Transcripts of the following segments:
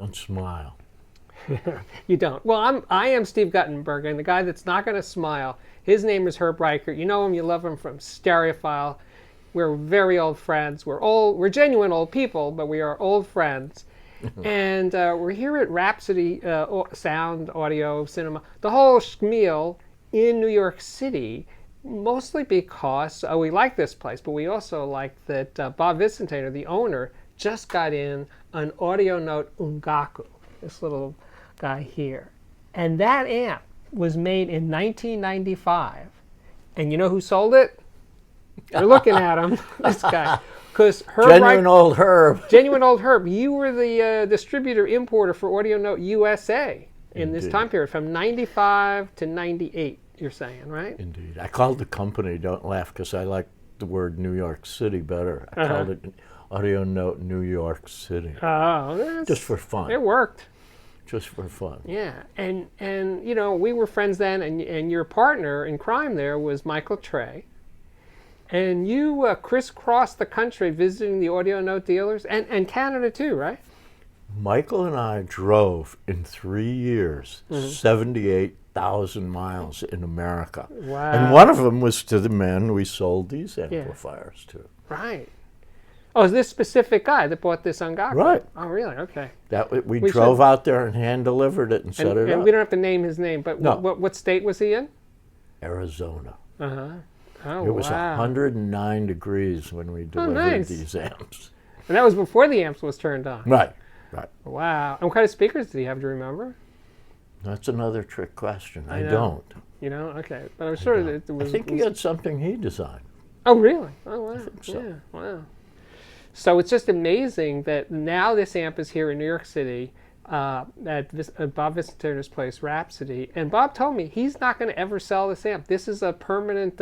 and smile. You don't. Well, I am Steve Guttenberg, and the guy that's not going to smile, his name is Herb Reichert. You know him, you love him from Stereophile. We're very old friends. We're genuine old people, but we are old friends. And we're here at Rhapsody Sound, Audio, Cinema, the whole schmeal in New York City, mostly because we like this place, but we also like that Bob Vicentator, the owner, just got in an Audio Note Ongaku, this little guy here. And that amp was made in 1995. And you know who sold it? You're looking at him, this guy. Because Genuine old Herb. Genuine old Herb. You were the distributor importer for Audio Note USA in this time period, from 95 to 98, you're saying, right? Indeed. I called the company, don't laugh, because I like the word New York City better. I called it Audio Note New York City. Oh, just for fun. It worked. Just for fun. Yeah, and you know, we were friends then, and your partner in crime there was Michael Trey. And you crisscrossed the country visiting the Audio Note dealers, and Canada too, right? Michael and I drove in 3 years 78,000 miles in America. Wow. And one of them was to the man we sold these amplifiers to. Right. Oh, is this specific guy that bought this Ongaku? Right. Oh, really? Okay. We drove out there and hand-delivered it and set it up. And we don't have to name his name, but no. What state was he in? Arizona. Uh-huh. Oh, it was 109 degrees when we delivered these amps. And that was before the amps was turned on. Right, right. Wow. And what kind of speakers did he have, do you remember? That's another trick question. I know. don't. You know? Okay. But I'm sure that it was... I think he had something he designed. Oh, really? Oh, wow. I think so. Yeah, wow. So it's just amazing that now this amp is here in New York City at Bob Vicentator's place, Rhapsody. And Bob told me he's not going to ever sell this amp. This is a permanent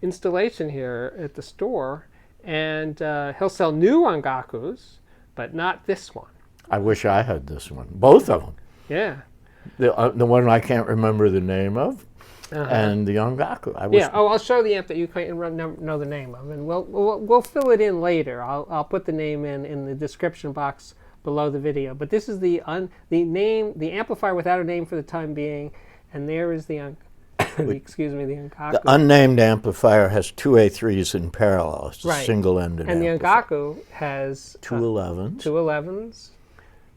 installation here at the store. And he'll sell new Ongakus, but not this one. I wish I had this one. Both of them. Yeah. The one I can't remember the name of. And the Ongaku. I'll show the amp that you can't know the name of, and we'll fill it in later. I'll put the name in the description box below the video. But this is the amplifier without a name for the time being, and there is the excuse me, the Ongaku. The unnamed amplifier has two A3s in parallel. It's a single-ended and amplifier. The Ongaku has two 11s. Two 11s.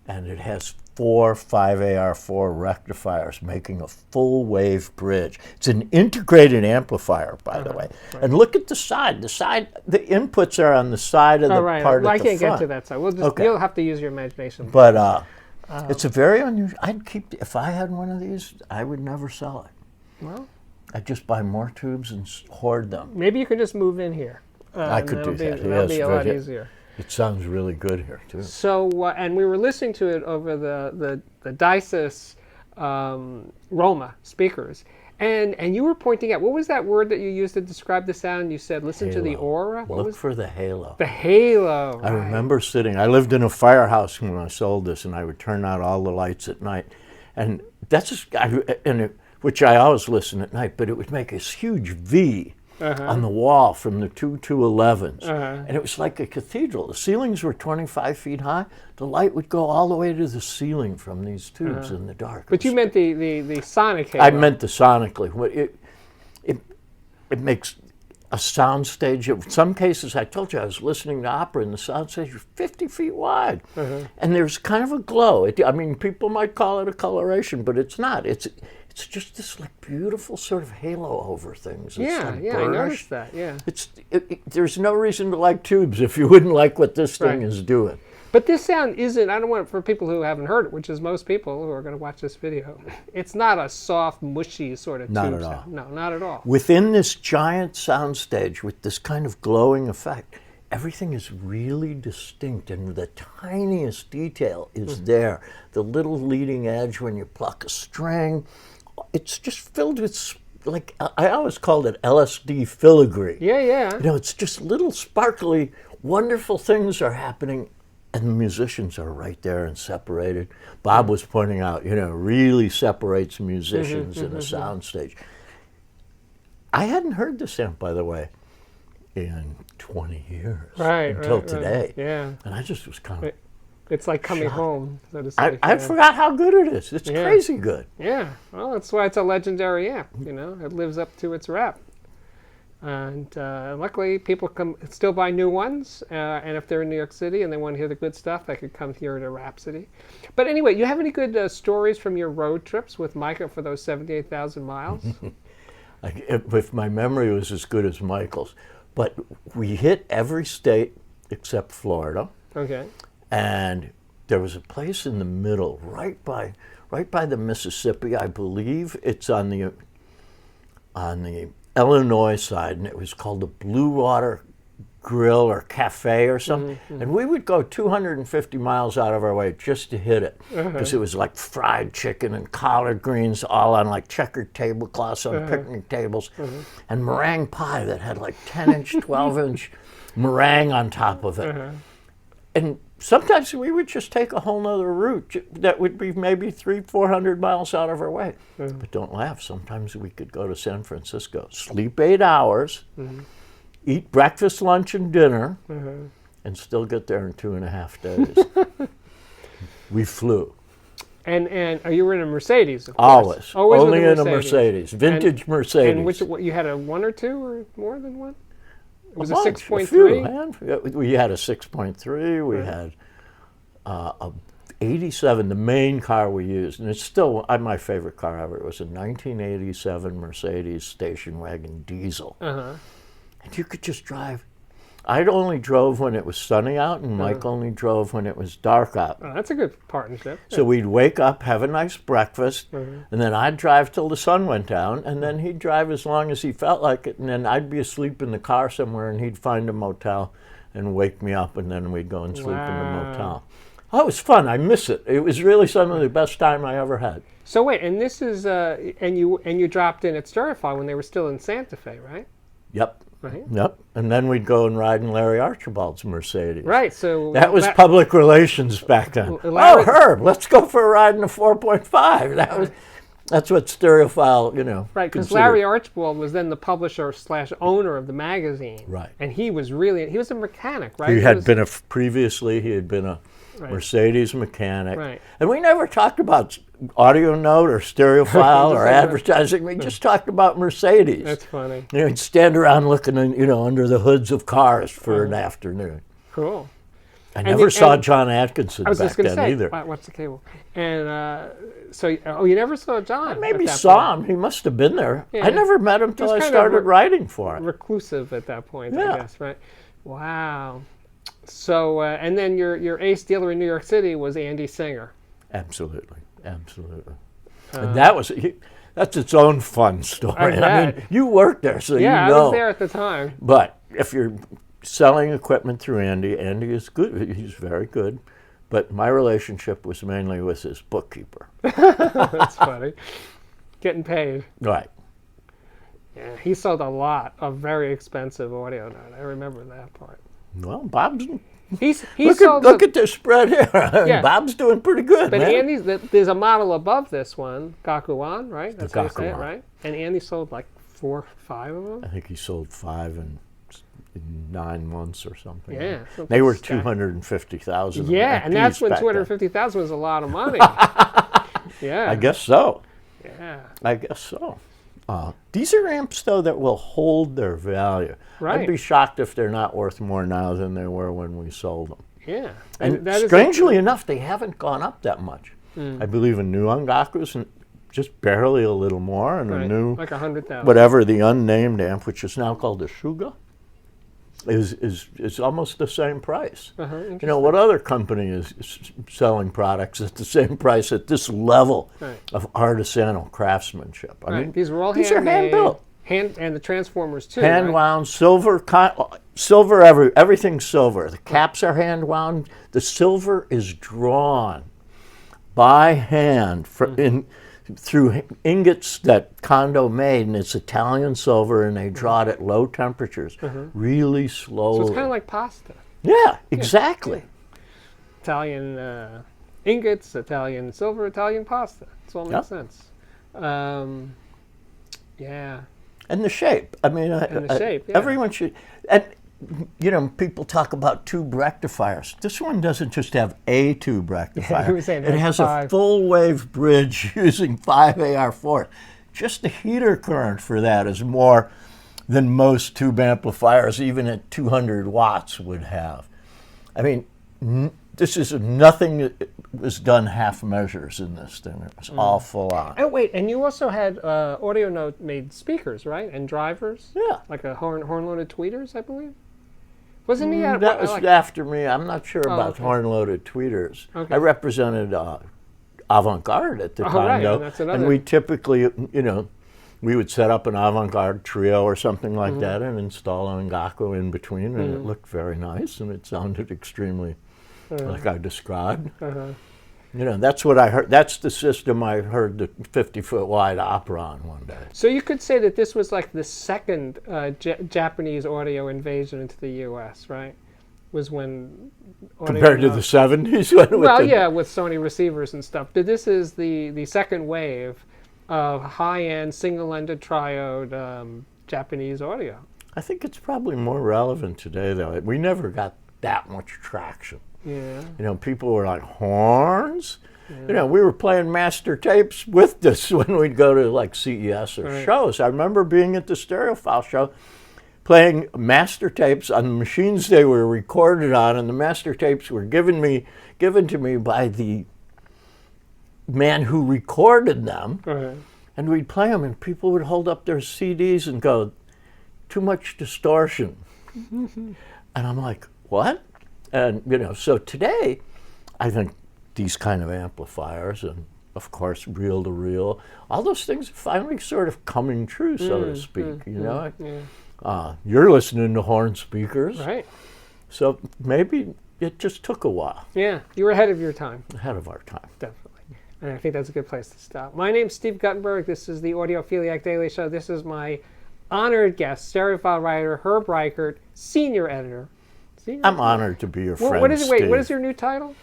And it has 4 5AR4 rectifiers making a full wave bridge. It's an integrated amplifier, by the way. Right. And look at the side. The inputs are on the side of the part at the front. I can't get to that side. You'll have to use your imagination. But it's a very unusual. If I had one of these, I would never sell it. Well, I'd just buy more tubes and hoard them. Maybe you could just move in here. I could do that. That'll be a lot easier. It sounds really good here, too. So, and we were listening to it over the Dysis Roma speakers. And you were pointing out, what was that word that you used to describe the sound? You said, listen to the aura? Look for the halo. The halo, I remember I lived in a firehouse when I sold this, and I would turn out all the lights at night. And which I always listen at night, but it would make this huge V on the wall from the two 211s. And it was like a cathedral. The ceilings were 25 feet high. The light would go all the way to the ceiling from these tubes in the dark. But you meant the sonic halo. I meant the sonically. It makes a soundstage. In some cases, I told you I was listening to opera, and the soundstage was 50 feet wide. And there's kind of a glow. People might call it a coloration, but it's not. It's just this beautiful sort of halo over things. I noticed that. Yeah, there's no reason to like tubes if you wouldn't like what this thing is doing. But this sound isn't. I don't want it for people who haven't heard it, which is most people who are going to watch this video. It's not a soft, mushy sort of tube sound. No, not at all. Within this giant soundstage with this kind of glowing effect, everything is really distinct, and the tiniest detail is there. The little leading edge when you pluck a string. It's just filled with, I always called it LSD filigree. Yeah. It's just little sparkly, wonderful things are happening, and the musicians are right there and separated. Bob was pointing out, really separates musicians in a soundstage. I hadn't heard this amp, by the way, in 20 years. Until today. Yeah. And I just was kind of It's like coming home, so to say. I forgot how good it is. It's crazy good. Yeah, well, that's why it's a legendary amp. You know, it lives up to its rep. And luckily, people can still buy new ones. And if they're in New York City and they want to hear the good stuff, they could come here to Rhapsody. But anyway, you have any good stories from your road trips with Micah for those 78,000 miles? If my memory was as good as Michael's. But we hit every state except Florida. Okay. And there was a place in the middle, right by the Mississippi, I believe. It's on the Illinois side, and it was called the Blue Water Grill or Cafe or something. Mm-hmm. And we would go 250 miles out of our way just to hit it, because it was like fried chicken and collard greens all on like checkered tablecloths on picnic tables, and meringue pie that had like 10-inch, 12-inch meringue on top of it. And sometimes we would just take a whole nother route that would be maybe 300-400 miles out of our way. But don't laugh, sometimes we could go to San Francisco, sleep 8 hours, eat breakfast, lunch, and dinner, and still get there in 2.5 days. We flew. And you were in a Mercedes, of course. Always only in a Mercedes, vintage Mercedes. And which you had a 1 or 2 or more than one? It was a bunch, 6.3? We had a 6.3. We had a 87, the main car we used. And it's still my favorite car ever. It was a 1987 Mercedes station wagon diesel. And you could just drive. I only drove when it was sunny out, and Mike only drove when it was dark out. Oh, that's a good partnership. So we'd wake up, have a nice breakfast, and then I'd drive till the sun went down, and then he'd drive as long as he felt like it, and then I'd be asleep in the car somewhere, and he'd find a motel and wake me up, and then we'd go and sleep in the motel. Oh, it was fun. I miss it. It was really some of the best time I ever had. So wait, and this is and you dropped in at Stereophile when they were still in Santa Fe, right? Yep. Right. Yep. And then we'd go and ride in Larry Archibald's Mercedes. Right. So that was public relations back then. Oh, Herb, let's go for a ride in a 4.5. That's what Stereophile, Right, because Larry Archibald was then the publisher / owner of the magazine. Right. And he was a mechanic, right? He had been a Mercedes mechanic. Right. And we never talked about Audio Note or Stereophile or advertising. We just talked about Mercedes. That's funny. He'd stand around looking, under the hoods of cars for an afternoon. Cool. I never saw John Atkinson back then either. What's the cable? And you never saw John? I maybe saw him. He must have been there. Yeah. I never met him until I started writing for it. Reclusive at that point, I guess, right? Wow. So, and then your ace dealer in New York City was Andy Singer. Absolutely. And that's its own fun story. I mean, you worked there, so you know. Yeah, I was there at the time. But if you're selling equipment through Andy is good. He's very good. But my relationship was mainly with his bookkeeper. That's funny. Getting paid. Right. Yeah, he sold a lot of very expensive Audio Note. I remember that part. Well, Bob's... Look at this spread here. Yeah. Bob's doing pretty good, but man. Andy's, there's a model above this one, Kyouen, right? That's how you say it, Kyouen. right? And Andy sold like 4 or 5 of them? I think he sold 5 in 9 months or something. Yeah. They were 250,000. Yeah, and that's when 250,000 was a lot of money. Yeah. I guess so. Yeah. I guess so. These are amps, though, that will hold their value. Right. I'd be shocked if they're not worth more now than they were when we sold them. Yeah. And strangely enough, they haven't gone up that much. I believe a new Ongaku's just barely a little more, and a new, like 100,000. whatever the unnamed amp, which is now called the Shuga, is almost the same price. What other company is selling products at the same price at this level of artisanal craftsmanship? I mean, these were all these are hand built. And the transformers too. Hand wound, silver, everything's silver. The caps are hand wound. The silver is drawn by hand through ingots that Kondo made, and it's Italian silver, and they draw it at low temperatures, really slowly. So it's kind of like pasta. Yeah, exactly. Yeah. Italian ingots, Italian silver, Italian pasta. It all makes sense. Yeah. And the shape. I mean, shape, yeah. Everyone should. And you know, people talk about tube rectifiers. This one doesn't just have a tube rectifier. It has a full wave bridge using 5 AR4. Just the heater current for that is more than most tube amplifiers, even at 200 watts, would have. I mean, this is nothing that was done half measures in this thing. It was all full on. Oh, wait, and you also had Audio Note made speakers, right? And drivers? Yeah. Like a horn-loaded tweeters, I believe? Wasn't he that was after me. I'm not sure about horn-loaded tweeters. Okay. I represented avant-garde at the time, though. And we typically, you know, we would set up an avant-garde trio or something like that and install an Ongaku in between, and it looked very nice, and it sounded extremely like I described. You know, that's what I heard. That's the system I heard the 50-foot wide opera on one day. So you could say that this was like the second Japanese audio invasion into the U.S., right? Was when compared to the 70s. Well, yeah, with Sony receivers and stuff. But this is the second wave of high-end single-ended triode Japanese audio. I think it's probably more relevant today, though. We never got that much traction. Yeah. You know, people were like, horns? Yeah. You know, we were playing master tapes with this when we'd go to like CES or shows. I remember being at the Stereophile show playing master tapes on the machines they were recorded on, and the master tapes were given to me by the man who recorded them. And we'd play them, and people would hold up their CDs and go, too much distortion. And I'm like, what? And, you know, so today, I think these kind of amplifiers and, of course, reel-to-reel, all those things are finally sort of coming true, so to speak, you know? You're listening to horn speakers. Right. So maybe it just took a while. Yeah, you were ahead of your time. Ahead of our time. Definitely. And I think that's a good place to stop. My name's Steve Guttenberg. This is the Audiophiliac Daily Show. This is my honored guest, Stereophile writer Herb Reichert, senior editor. I'm honored to be your friend, what Steve. What is your new title?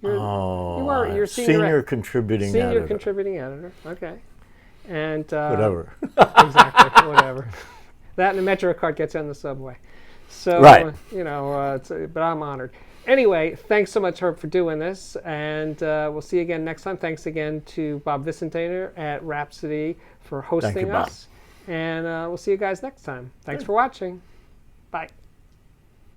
You're senior contributing editor. Senior contributing editor. Okay. And whatever. Exactly. Whatever. That and the Metro card gets you on the subway. So you know, but I'm honored. Anyway, thanks so much, Herb, for doing this, and we'll see you again next time. Thanks again to Bob Vicentator at Rhapsody for hosting us. And we'll see you guys next time. Thanks for watching. Bye.